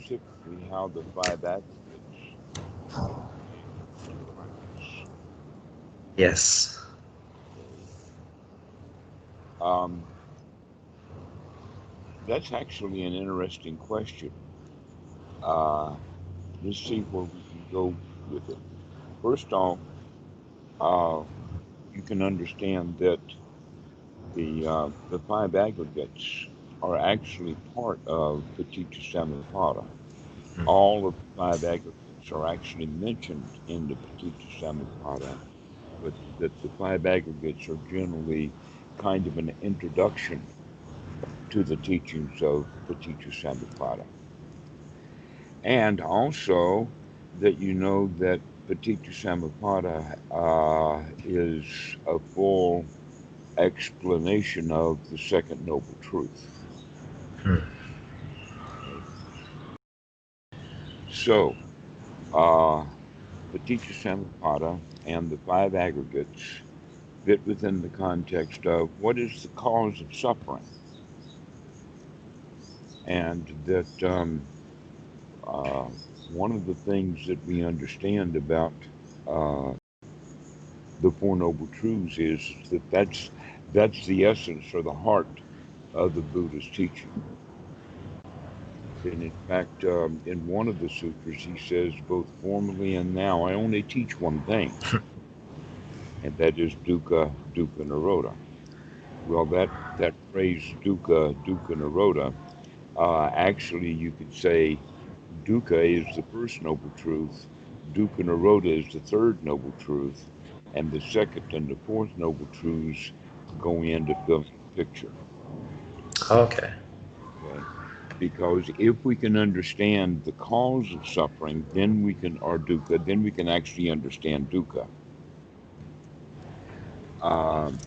specifically how the five aggregates are put into practice. Yes. Okay. Um, that's actually an interesting question. Uh, let's see where we can go with it. First off, uh, you can understand that the five aggregates are actually part of Paticca Samuppada. All of the five aggregates are actually mentioned in the Paticca Samuppada, but that the five aggregates are generally kind of an introduction to the teachings of Paticca Samuppada. And also that you know that Paticca Samuppada is a full explanation of the second noble truth. Hmm. Okay. So, uh, Paticca Samuppada and the five aggregates fit within the context of what is the cause of suffering, and that uh, one of the things that we understand about uh, the Four Noble Truths is that that's the essence or the heart of the Buddha's teaching. And in fact, in one of the sutras, he says, both formerly and now, I only teach one thing, and that is dukkha, dukkha nirodha. Well, that phrase dukkha, dukkha nirodha, actually you could say dukkha is the first noble truth, dukkha nirodha is the third noble truth, and the second and the fourth noble truths go in to fill in the picture. Okay. Okay. Because if we can understand the cause of suffering, then we can, or dukkha, then we can actually understand dukkha. Um,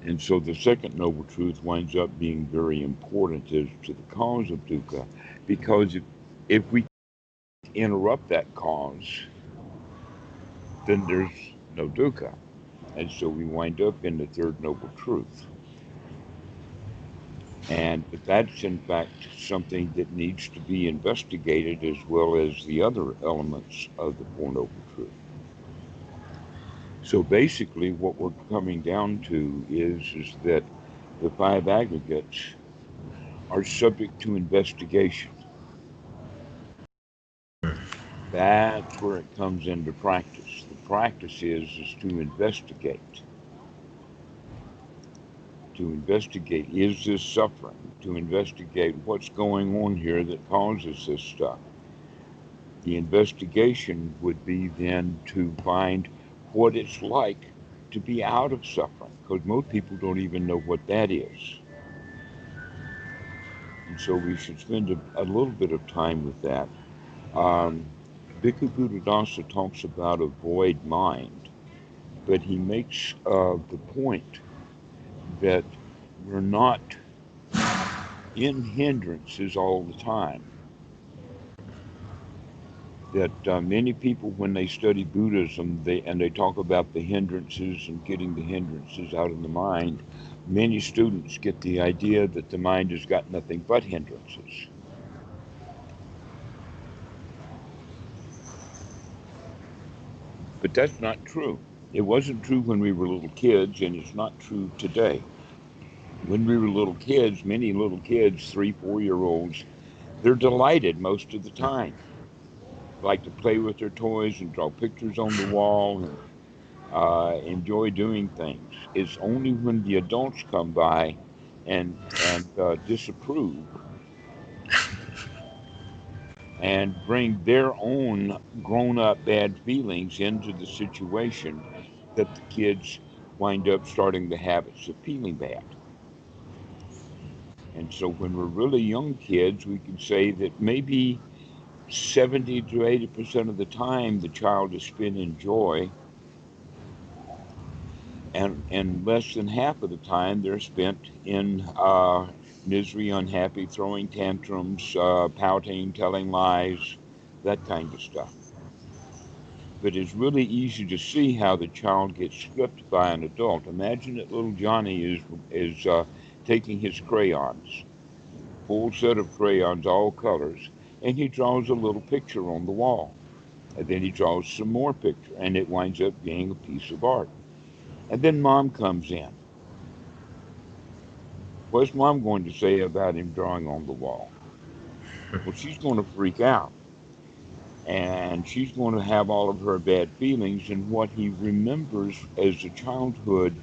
and so the second noble truth winds up being very important as to the cause of dukkha, because if we interrupt that cause, then there's no dukkha. And so we wind up in the third noble truth. And that's in fact something that needs to be investigated as well as the other elements of the Four Noble Truths. So basically, what we're coming down to is that the five aggregates are subject to investigation. That's where it comes into practice. The practice is to investigate. To investigate, is this suffering? To investigate what's going on here that causes this stuff. The investigation would be then to find what it's like to be out of suffering, because most people don't even know what that is. And so we should spend a little bit of time with that. Um, Bhikkhu Buddhadasa talks about a void mind, but he makes the point that we're not in hindrances all the time. That many people, when they study Buddhism, they talk about the hindrances and getting the hindrances out of the mind. Many students get the idea that the mind has got nothing but hindrances. But that's not true. It wasn't true when we were little kids, and it's not true today. When we were little kids, many little kids, 3, 4 year olds, they're delighted most of the time. Like to play with their toys and draw pictures on the wall and enjoy doing things. It's only when the adults come by and disapprove and bring their own grown-up bad feelings into the situation that the kids wind up starting the habits of feeling bad. And so when we're really young kids, we can say that maybe 70 to 80% of the time the child is spent in joy, and less than half of the time they're spent in misery, unhappy, throwing tantrums, pouting, telling lies, that kind of stuff. But it's really easy to see how the child gets flipped by an adult. Imagine that little Johnny is taking his crayons full set of crayons, all colors, and he draws a little picture on the wall. And then he draws some more picture, and it winds up being a piece of art. And then mom comes in. What's mom going to say about him drawing on the wall? Well, she's going to freak out. And she's going to have all of her bad feelings. And what he remembers as a childhood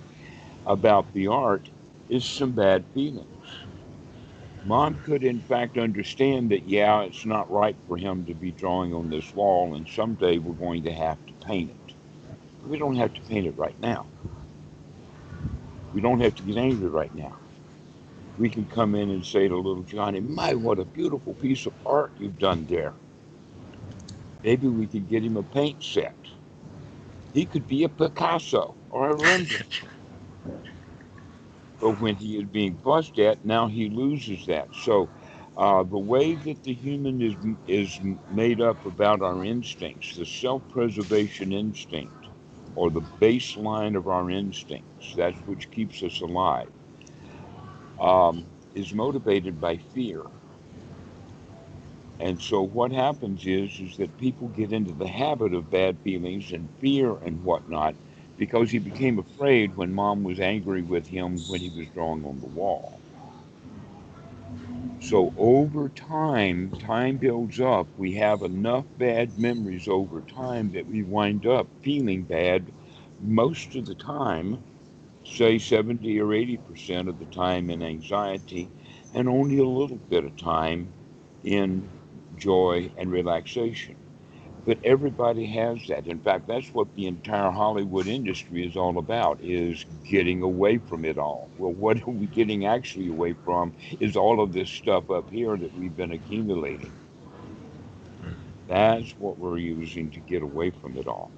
about the art is some bad feelings. Mom could, in fact, understand that, yeah, it's not right for him to be drawing on this wall, and someday we're going to have to paint it. We don't have to paint it right now. We don't have to get angry right now. We can come in and say to little Johnny, my, what a beautiful piece of art you've done there. Maybe we could get him a paint set. He could be a Picasso or a Rembrandt. But when he is being fussed at, now he loses that. So the way that the human is made up about our instincts, the self-preservation instinct, or the baseline of our instincts, that's which keeps us alive, is motivated by fear. And so what happens is that people get into the habit of bad feelings and fear and whatnot because he became afraid when mom was angry with him when he was drawing on the wall. So over time, time builds up. We have enough bad memories over time that we wind up feeling bad most of the time, say 70 or 80% of the time in anxiety, and only a little bit of time in joy and relaxation. But everybody has that. In fact, that's what the entire Hollywood industry is all about, is getting away from it all. Well, what are we getting actually away from is all of this stuff up here that we've been accumulating. That's what we're using to get away from it all.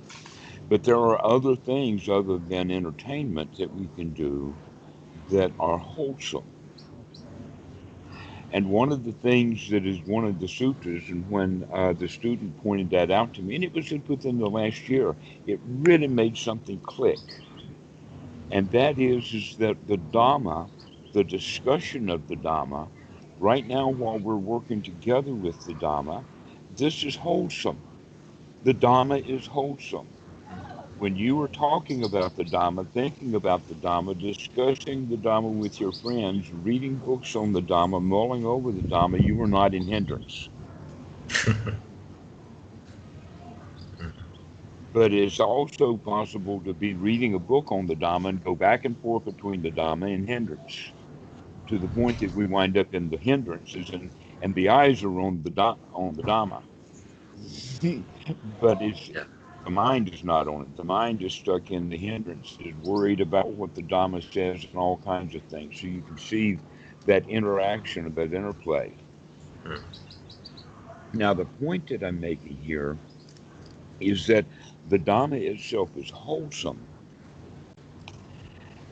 But there are other things other than entertainment that we can do that are wholesome. And one of the things that is one of the sutras, and when the student pointed that out to me, and it was within the last year, it really made something click. And that is that the Dhamma, the discussion of the Dhamma, right now while we're working together with the Dhamma, this is wholesome. The Dhamma is wholesome. When you are talking about the Dhamma, thinking about the Dhamma, discussing the Dhamma with your friends, reading books on the Dhamma, mulling over the Dhamma, you are not in hindrance. But it's also possible to be reading a book on the Dhamma and go back and forth between the Dhamma and hindrance to the point that we wind up in the hindrances and the eyes are on on the Dhamma. But it's Yeah. the mind is not on it. The mind is stuck in the hindrances, worried about what the Dhamma says and all kinds of things. So you can see that interaction, that interplay. Mm. Now, the point that I'm making here is that the Dhamma itself is wholesome,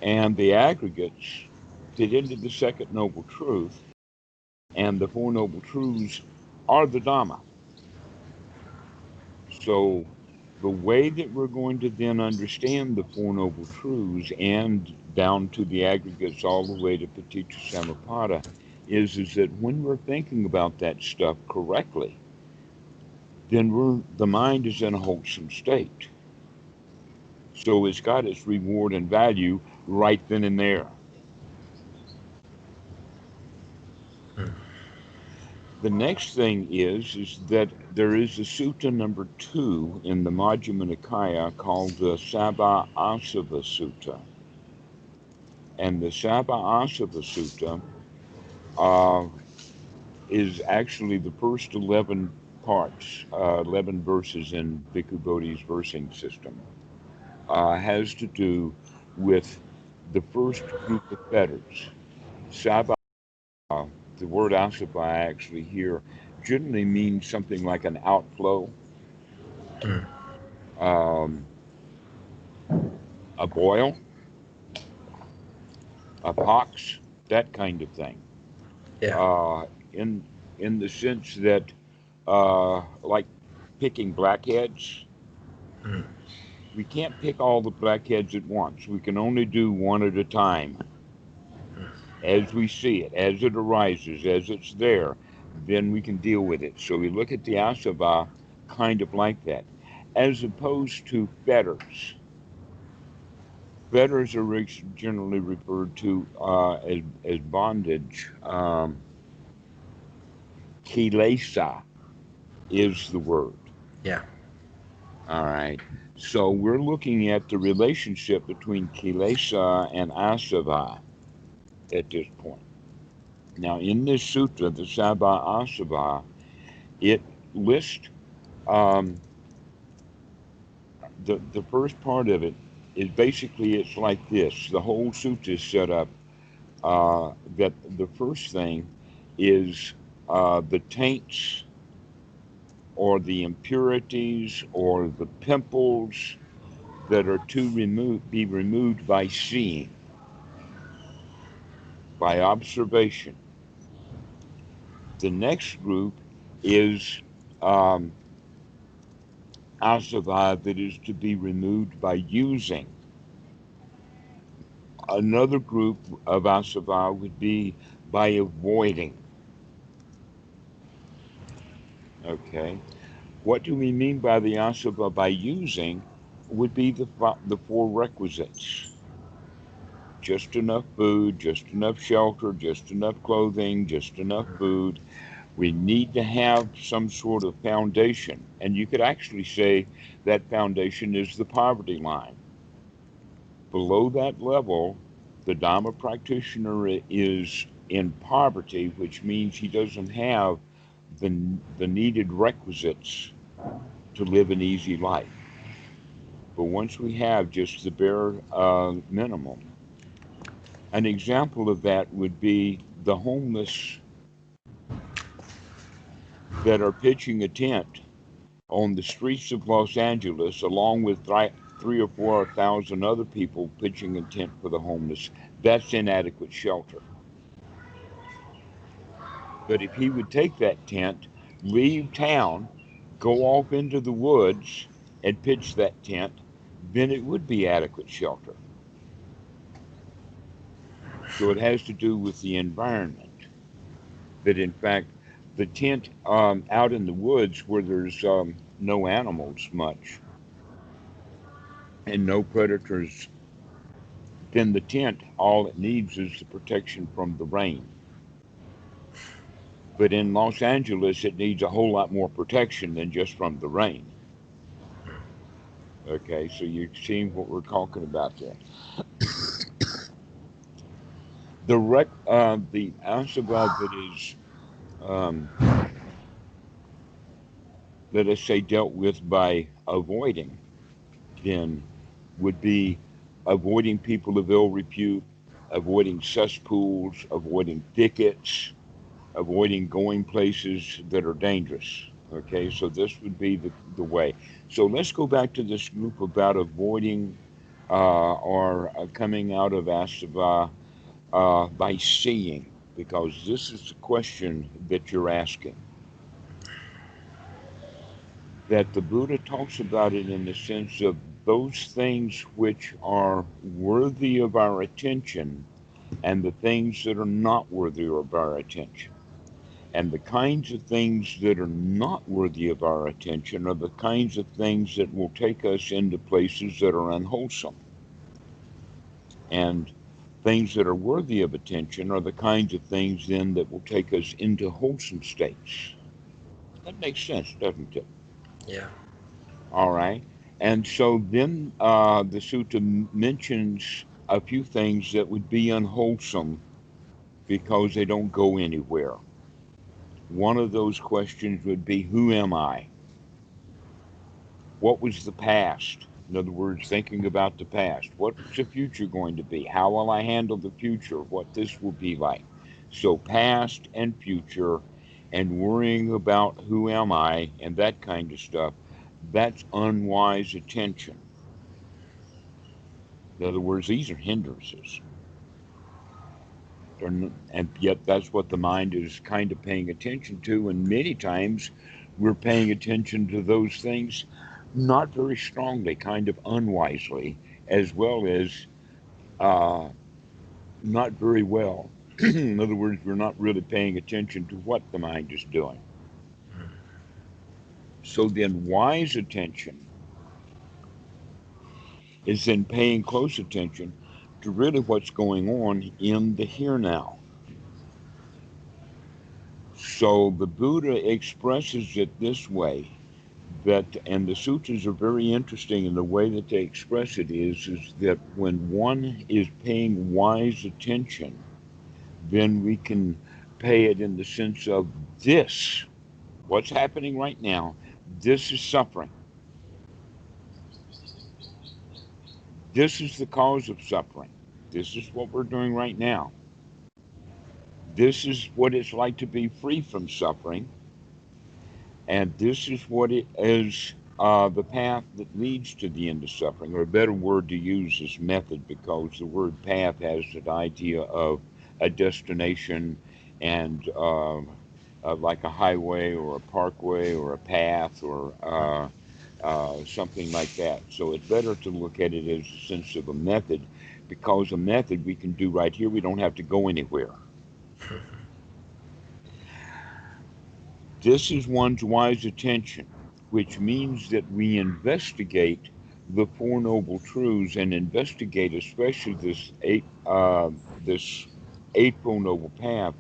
and the aggregates fit into the second noble truth, and the four noble truths are the Dhamma. So the way that we're going to then understand the Four Noble Truths and down to the aggregates all the way to Paticca Samuppada is that when we're thinking about that stuff correctly, then the mind is in a wholesome state. So it's got its reward and value right then and there. Mm. The next thing is that there is a sutta number 2 in the Majjhima Nikaya called the Sabha Asava Sutta. And the Sabha Asava Sutta uh, is actually the first 11 parts, 11 verses in Bhikkhu Bodhi's versing system. Has to do with the first group of fetters. Sabha, the word asava actually here generally means something like an outflow, Mm. um, a boil, a pox, that kind of thing. Yeah. Uh, in in the sense that, like picking blackheads, Mm. we can't pick all the blackheads at once. We can only do one at a time. as we see it, as it arises, as it's there, then we can deal with it. So we look at the asava kind of like that, as opposed to fetters. Fetters are generally referred to as bondage. Kilesa is the word. Yeah. All right. So we're looking at the relationship between kilesa and asava at this point. Now, in this sutra, the Sabha Asava, it lists um, the first part of it is basically it's like this. The whole sutra is set up that the first thing is the taints or the impurities or the pimples that are to be removed by seeing, by observation. The next group is um, asava that is to be removed by using. Another group of asava would be by avoiding. Okay. What do we mean by the asava by using? Would be the four requisites. Just enough food, just enough shelter, just enough clothing, just enough food. We need to have some sort of foundation. And you could actually say that foundation is the poverty line. Below that level, the Dhamma practitioner is in poverty, which means he doesn't have the needed requisites to live an easy life. But once we have just the bare minimum, an example of that would be the homeless that are pitching a tent on the streets of Los Angeles, along with 3 or 4 thousand other people pitching a tent for the homeless. That's inadequate shelter. But if he would take that tent, leave town, go off into the woods, and pitch that tent, then it would be adequate shelter. So it has to do with the environment. That in fact, the tent out in the woods where there's no animals much and no predators, then the tent, all it needs is the protection from the rain. But in Los Angeles, it needs a whole lot more protection than just from the rain. Okay, so you're seeing what we're talking about there. The asava that is, um, let us say, dealt with by avoiding, then would be avoiding people of ill repute, avoiding cesspools, avoiding thickets, avoiding going places that are dangerous. Okay, so this would be the way. So let's go back to this group about avoiding or coming out of asava by seeing, because this is the question that you're asking. That the Buddha talks about it in the sense of those things which are worthy of our attention and the things that are not worthy of our attention. And the kinds of things that are not worthy of our attention are the kinds of things that will take us into places that are unwholesome. And things that are worthy of attention are the kinds of things then that will take us into wholesome states. That makes sense, doesn't it? Yeah. All right. And so then the sutta mentions a few things that would be unwholesome because they don't go anywhere. One of those questions would be, who am I? What was the past? In other words, thinking about the past. What's the future going to be? How will I handle the future? What this will be like? So past and future and worrying about who am I and that kind of stuff, that's unwise attention. In other words, these are hindrances. And yet that's what the mind is kind of paying attention to. And many times we're paying attention to those things not very strongly, kind of unwisely, as well as uh, not very well. In other words, we're not really paying attention to what the mind is doing. So then wise attention is then paying close attention to really what's going on in the here now. So the Buddha expresses it this way, that, and the sutras are very interesting in the way that they express it is that when one is paying wise attention, then we can pay it in the sense of this, what's happening right now, this is suffering. This is the cause of suffering. This is what we're doing right now. This is what it's like to be free from suffering. And this is what it is, the path that leads to the end of suffering. Or a better word to use is method, because the word path has that idea of a destination and like a highway or a parkway or a path or something like that. So it's better to look at it as a sense of a method, because a method we can do right here. We don't have to go anywhere. This is one's wise attention, which means that we investigate the Four Noble Truths and investigate especially this Eightfold Noble Path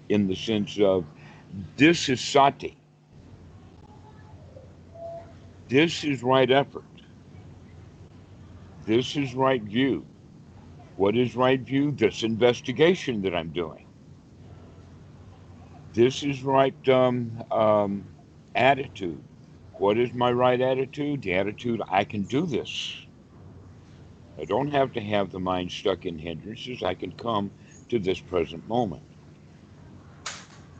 in the sense of this is sati, this is right effort, this is right view. What is right view? This investigation that I'm doing. This is right attitude. What is my right attitude? The attitude, I can do this. I don't have to have the mind stuck in hindrances. I can come to this present moment.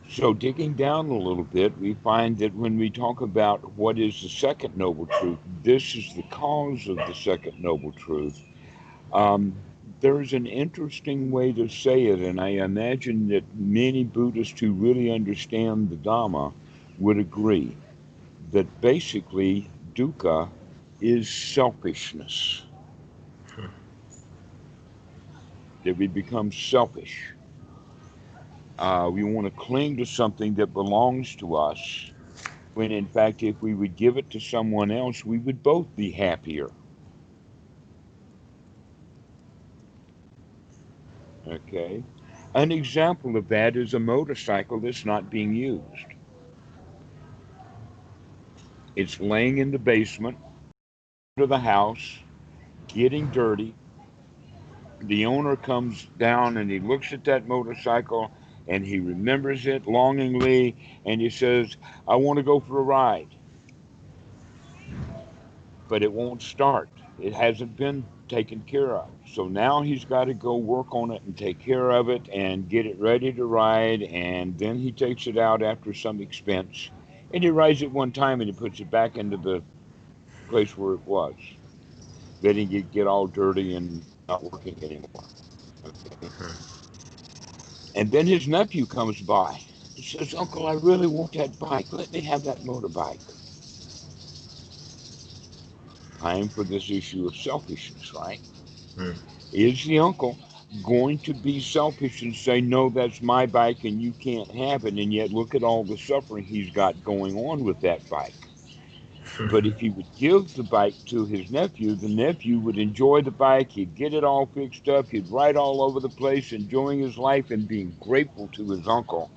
So digging down a little bit, we find that when we talk about what is the second noble truth, this is the cause of the second noble truth. Um, there's an interesting way to say it, and I imagine that many Buddhists who really understand the Dhamma would agree that basically dukkha is selfishness, that we become selfish. We want to cling to something that belongs to us, when in fact, if we would give it to someone else, we would both be happier. Okay? An example of that is a motorcycle that's not being used. It's laying in the basement of the house, getting dirty. The owner comes down and he looks at that motorcycle and he remembers it longingly and he says, I want to go for a ride. But it won't start. It hasn't been taken care of. So now he's got to go work on it and take care of it and get it ready to ride. And then he takes it out after some expense. And he rides it one time and he puts it back into the place where it was. Letting it get all dirty and not working anymore. Okay. And then his nephew comes by. He says, Uncle, I really want that bike. Let me have that motorbike. Time for this issue of selfishness, right? Is the uncle going to be selfish and say, no, that's my bike and you can't have it, and yet look at all the suffering he's got going on with that bike? But if he would give the bike to his nephew, the nephew would enjoy the bike, he'd get it all fixed up, he'd ride all over the place, enjoying his life and being grateful to his uncle.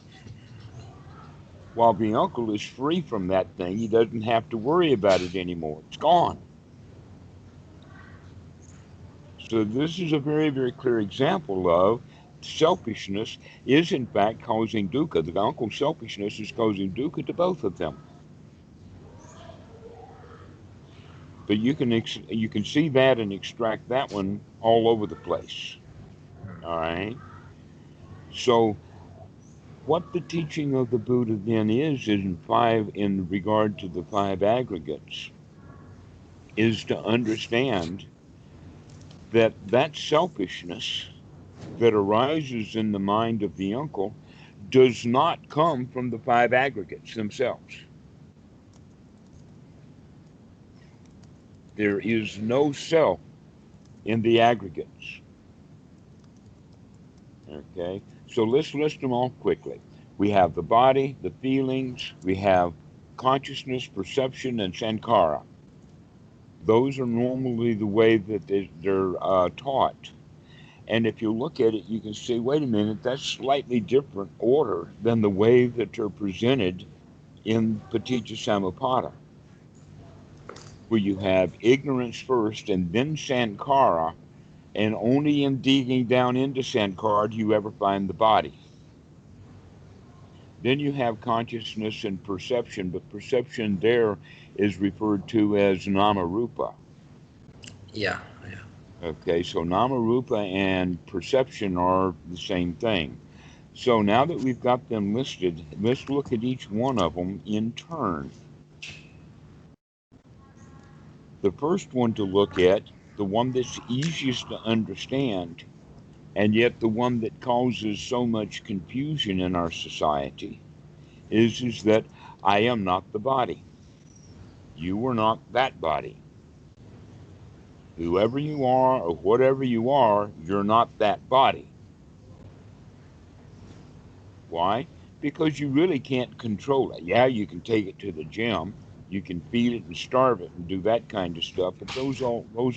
While the uncle is free from that thing, he doesn't have to worry about it anymore. It's gone. So this is a very, very clear example of selfishness is in fact causing dukkha. The uncle's selfishness is causing dukkha to both of them. But you can see that and extract that one all over the place. All right. So what the teaching of the Buddha then is in regard to the five aggregates is to understand that that selfishness that arises in the mind of the uncle does not come from the five aggregates themselves. There is no self in the aggregates. Okay, so let's list them all quickly. We have the body, the feelings, we have consciousness, perception, and sankhara. Those are normally the way that they're taught. And if you look at it, you can see, wait a minute, that's slightly different order than the way that they're presented in Paticca Samuppada, where you have ignorance first and then sankhara, and only in digging down into sankhara do you ever find the body. Then you have consciousness and perception, but perception there is referred to as namarupa. Yeah. Yeah. Okay, so namarupa and perception are the same thing. So now that we've got them listed, let's look at each one of them in turn. The first one to look at, the one that's easiest to understand, and yet the one that causes so much confusion in our society, is that I am not the body. You are not that body. Whoever you are or whatever you are, you're not that body. Why? Because you really can't control it. Yeah, you can take it to the gym, you can feed it and starve it and do that kind of stuff, but those are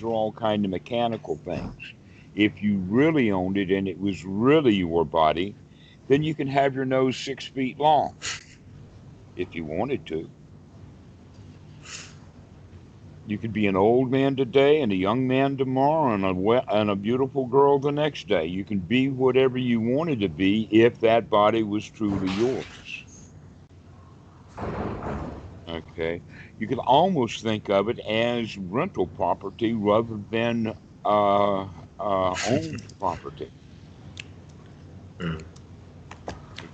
all kind of mechanical things. If you really owned it and it was really your body, then you can have your nose 6 feet long if you wanted to. You could be an old man today and a young man tomorrow and a beautiful girl the next day. You can be whatever you wanted to be if that body was truly yours. Okay. You could almost think of it as rental property rather than owned property. Mm.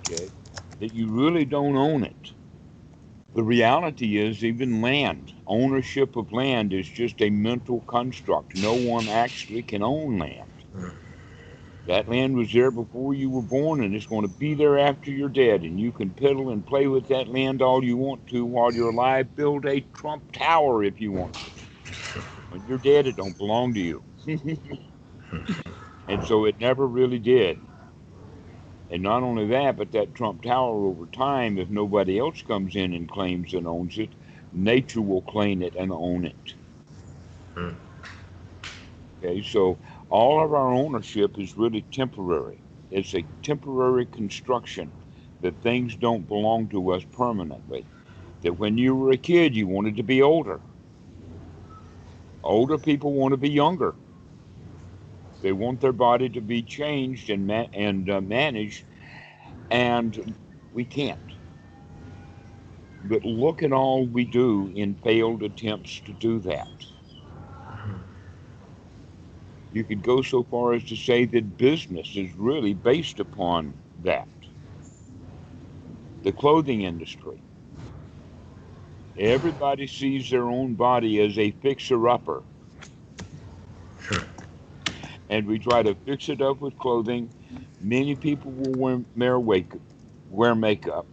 Okay. That you really don't own it. The reality is, even land, ownership of land is just a mental construct. No one actually can own land. Mm. That land was there before you were born, and it's going to be there after you're dead. And you can piddle and play with that land all you want to while you're alive. Build a Trump Tower if you want to. When you're dead, it don't belong to you. And so it never really did. And not only that, but that Trump Tower over time, if nobody else comes in and claims and owns it, nature will claim it and own it. Mm. Okay, so all of our ownership is really temporary. It's a temporary construction that things don't belong to us permanently. That when you were a kid, you wanted to be older. Older people want to be younger. They want their body to be changed and managed, and we can't. But look at all we do in failed attempts to do that. You could go so far as to say that business is really based upon that. The clothing industry. Everybody sees their own body as a fixer-upper, and we try to fix it up with clothing. Many people will wear makeup.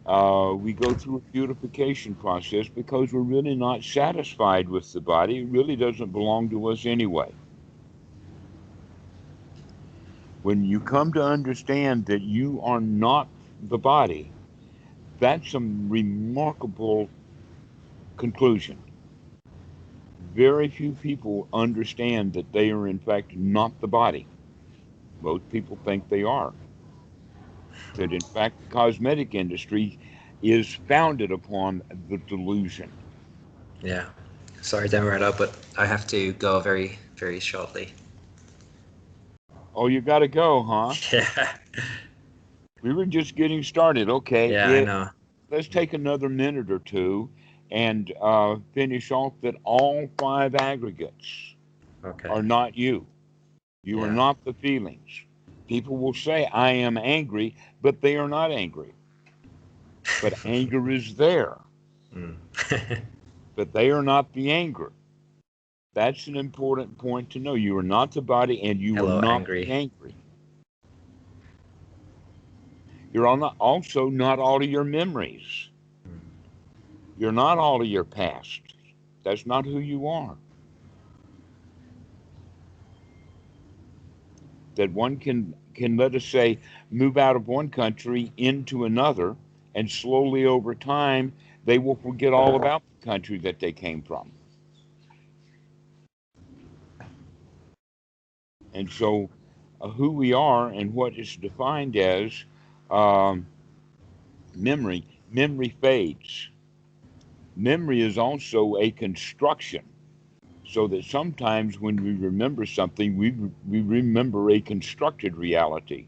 We go through a beautification process because we're really not satisfied with the body. It really doesn't belong to us anyway. When you come to understand that you are not the body, that's a remarkable conclusion. Very few people understand that they are, in fact, not the body. Most people think they are. That, in fact, the cosmetic industry is founded upon the delusion. Yeah. Sorry, Dhammarato, but I have to go very, very shortly. Oh, you got to go, huh? Yeah. We were just getting started. Okay, Yeah, I know. let's take another minute or two and finish off that all five aggregates Okay. are not you. You are Yeah. not the feelings. People will say, I am angry, but they are not angry. But anger is there, Mm. but they are not the anger. That's an important point to know. You are not the body and you are Hello, not the angry. angry. You're also not all of your memories. Mm. You're not all of your past. That's not who you are. that one can, let us say, move out of one country into another, and slowly over time they will forget all about the country that they came from. And so who we are and what is defined as um, memory fades. Memory is also a construction, so that sometimes when we remember something, we remember a constructed reality,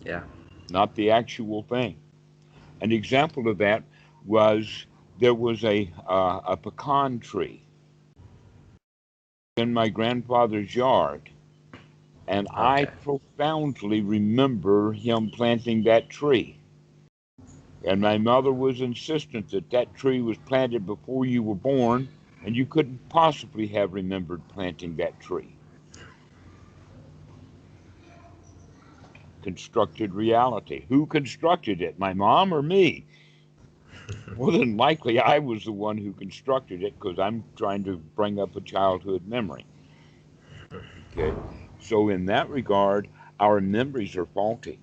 Yeah. not the actual thing. An example of that was there was a pecan tree in my grandfather's yard, and I Okay. profoundly remember him planting that tree. And my mother was insistent that that tree was planted before you were born, and you couldn't possibly have remembered planting that tree. Constructed reality. Who constructed it? My mom or me? More than likely, I was the one who constructed it because I'm trying to bring up a childhood memory. Okay. So, in that regard, our memories are faulty.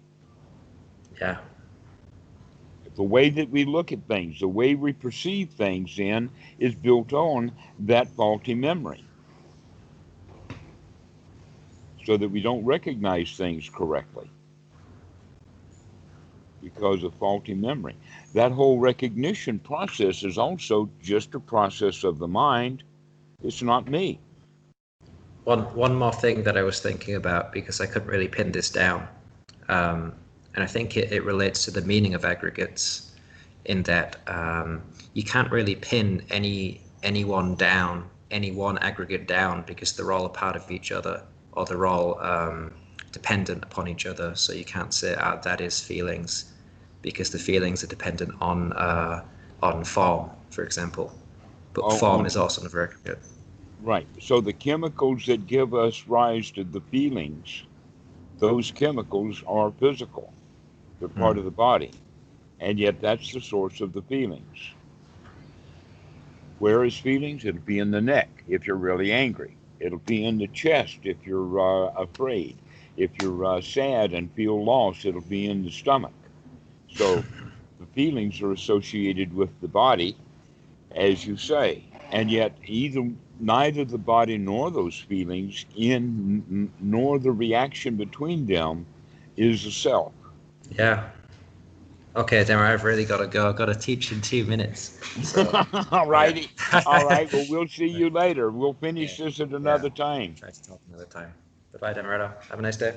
Yeah. The way that we look at things, the way we perceive things, then, is built on that faulty memory, so that we don't recognize things correctly because of faulty memory. That whole recognition process is also just a process of the mind. It's not me. One more thing that I was thinking about, because I couldn't really pin this down, and I think it relates to the meaning of aggregates, in that you can't really pin any one aggregate down, because they're all a part of each other, or they're all dependent upon each other. So you can't say, that is feelings, because the feelings are dependent on form, for example. But form On is also another aggregate. Right. So the chemicals that give us rise to the feelings, those chemicals are physical. They're part Mm. of the body. And yet that's the source of the feelings. Where is feelings? It'll be in the neck if you're really angry. It'll be in the chest if you're afraid. If you're sad and feel lost, it'll be in the stomach. So the feelings are associated with the body, as you say, and yet neither the body nor those feelings, nor the reaction between them, is a self. Yeah. Okay, then I've really got to go. I've got to teach in 2 minutes. So, All yeah. righty. All right. Well, we'll see you later. We'll Yeah. finish this at Yeah. another time. Try to talk another time. Bye bye, Dhammarato. Have a nice day.